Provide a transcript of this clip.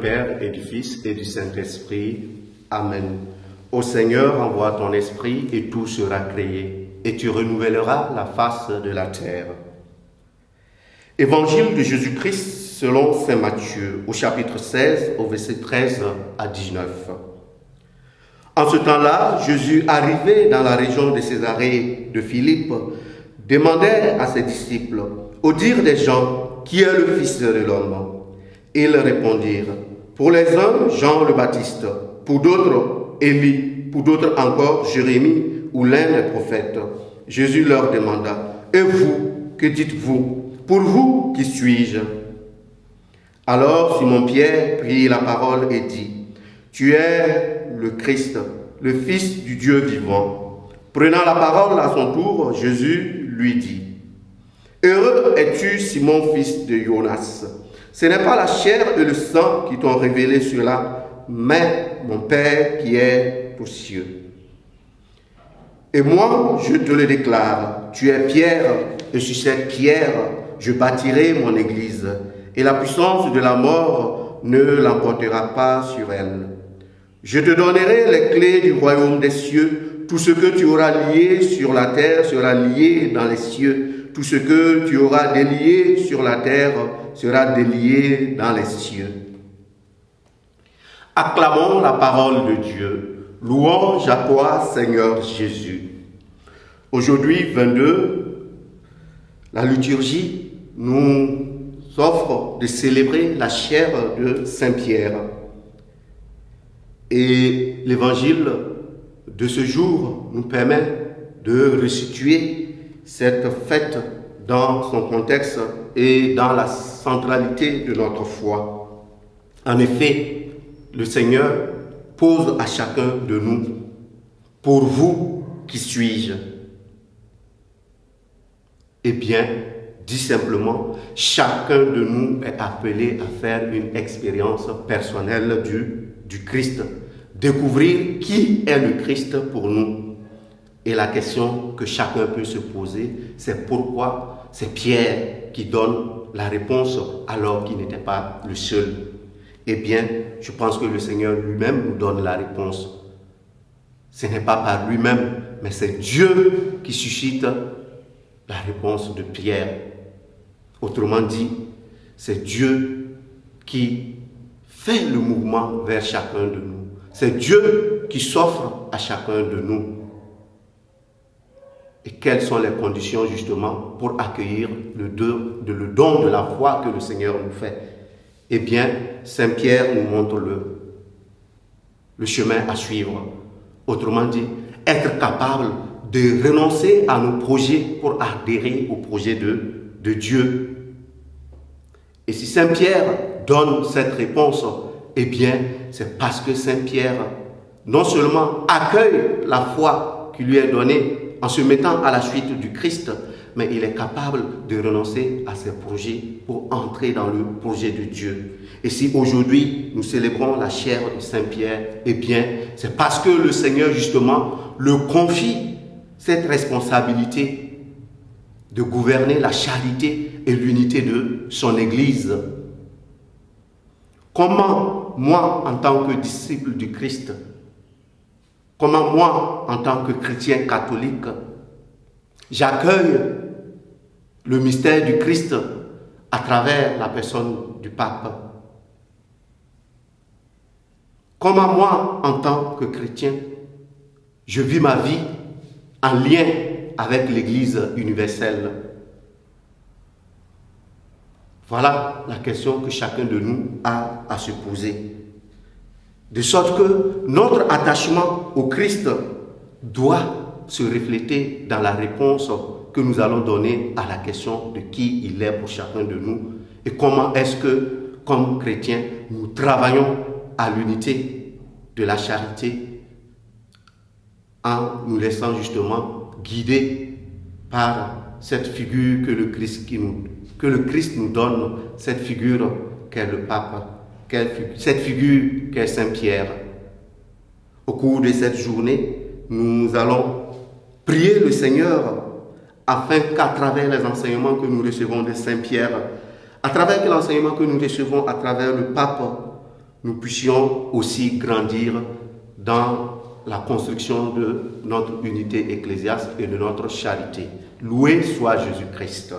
Père et du Fils et du Saint-Esprit. Amen. Ô Seigneur, envoie ton esprit et tout sera créé, et tu renouvelleras la face de la terre. Évangile de Jésus-Christ selon saint Matthieu, au chapitre 16, au verset 13 à 19. En ce temps-là, Jésus, arrivé dans la région de Césarée de Philippe, demandait à ses disciples, au dire des gens, qui est le Fils de l'homme? Ils répondirent, pour les uns, Jean le Baptiste, pour d'autres, Élie, pour d'autres encore, Jérémie ou l'un des prophètes. Jésus leur demanda, et vous, que dites-vous? Pour vous, qui suis-je? Alors Simon-Pierre prit la parole et dit, tu es le Christ, le Fils du Dieu vivant. Prenant la parole à son tour, Jésus lui dit, heureux es-tu, Simon, fils de Jonas. Ce n'est pas la chair et le sang qui t'ont révélé cela, mais mon Père qui est aux cieux. Et moi, je te le déclare, tu es Pierre, et sur cette pierre, je bâtirai mon église, et la puissance de la mort ne l'emportera pas sur elle. Je te donnerai les clés du royaume des cieux. Tout ce que tu auras lié sur la terre sera lié dans les cieux. Tout ce que tu auras délié sur la terre sera délié dans les cieux. Acclamons la parole de Dieu. Louange à toi, Seigneur Jésus. Aujourd'hui, 22, la liturgie nous offre de célébrer la chair de Saint-Pierre. Et l'évangile de ce jour nous permet de resituer cette fête dans son contexte et dans la centralité de notre foi. En effet, le Seigneur pose à chacun de nous, pour vous, qui suis-je? Eh bien, dit simplement, chacun de nous est appelé à faire une expérience personnelle du Christ, découvrir qui est le Christ pour nous. Et la question que chacun peut se poser, c'est pourquoi c'est Pierre qui donne la réponse alors qu'il n'était pas le seul. Eh bien, je pense que le Seigneur lui-même nous donne la réponse. Ce n'est pas par lui-même, mais c'est Dieu qui suscite la réponse de Pierre. Autrement dit, c'est Dieu qui fait le mouvement vers chacun de nous. C'est Dieu qui s'offre à chacun de nous. Et quelles sont les conditions justement pour accueillir le don de la foi que le Seigneur nous fait? Eh bien, Saint Pierre nous montre le chemin à suivre. Autrement dit, être capable de renoncer à nos projets pour adhérer au projet de Dieu. Et si Saint Pierre donne cette réponse, eh bien, c'est parce que Saint Pierre non seulement accueille la foi qui lui est donnée en se mettant à la suite du Christ, mais il est capable de renoncer à ses projets pour entrer dans le projet de Dieu. Et si aujourd'hui nous célébrons la chair de Saint Pierre, eh bien, c'est parce que le Seigneur justement le confie cette responsabilité de gouverner la charité et l'unité de son Église. Comment moi, en tant que disciple du Christ, comment moi, en tant que chrétien catholique, j'accueille le mystère du Christ à travers la personne du pape? Comment moi, en tant que chrétien, je vis ma vie en lien avec l'Église universelle? Voilà la question que chacun de nous a à se poser. De sorte que notre attachement au Christ doit se refléter dans la réponse que nous allons donner à la question de qui il est pour chacun de nous et comment est-ce que, comme chrétiens, nous travaillons à l'unité de la charité en nous laissant justement guider par cette figure que le Christ nous donne, cette figure qu'est le pape, cette figure qu'est Saint Pierre. Au cours de cette journée, nous allons prier le Seigneur afin qu'à travers les enseignements que nous recevons de Saint Pierre, à travers l'enseignement que nous recevons à travers le pape, nous puissions aussi grandir dans la construction de notre unité ecclésiastique et de notre charité. Loué soit Jésus-Christ.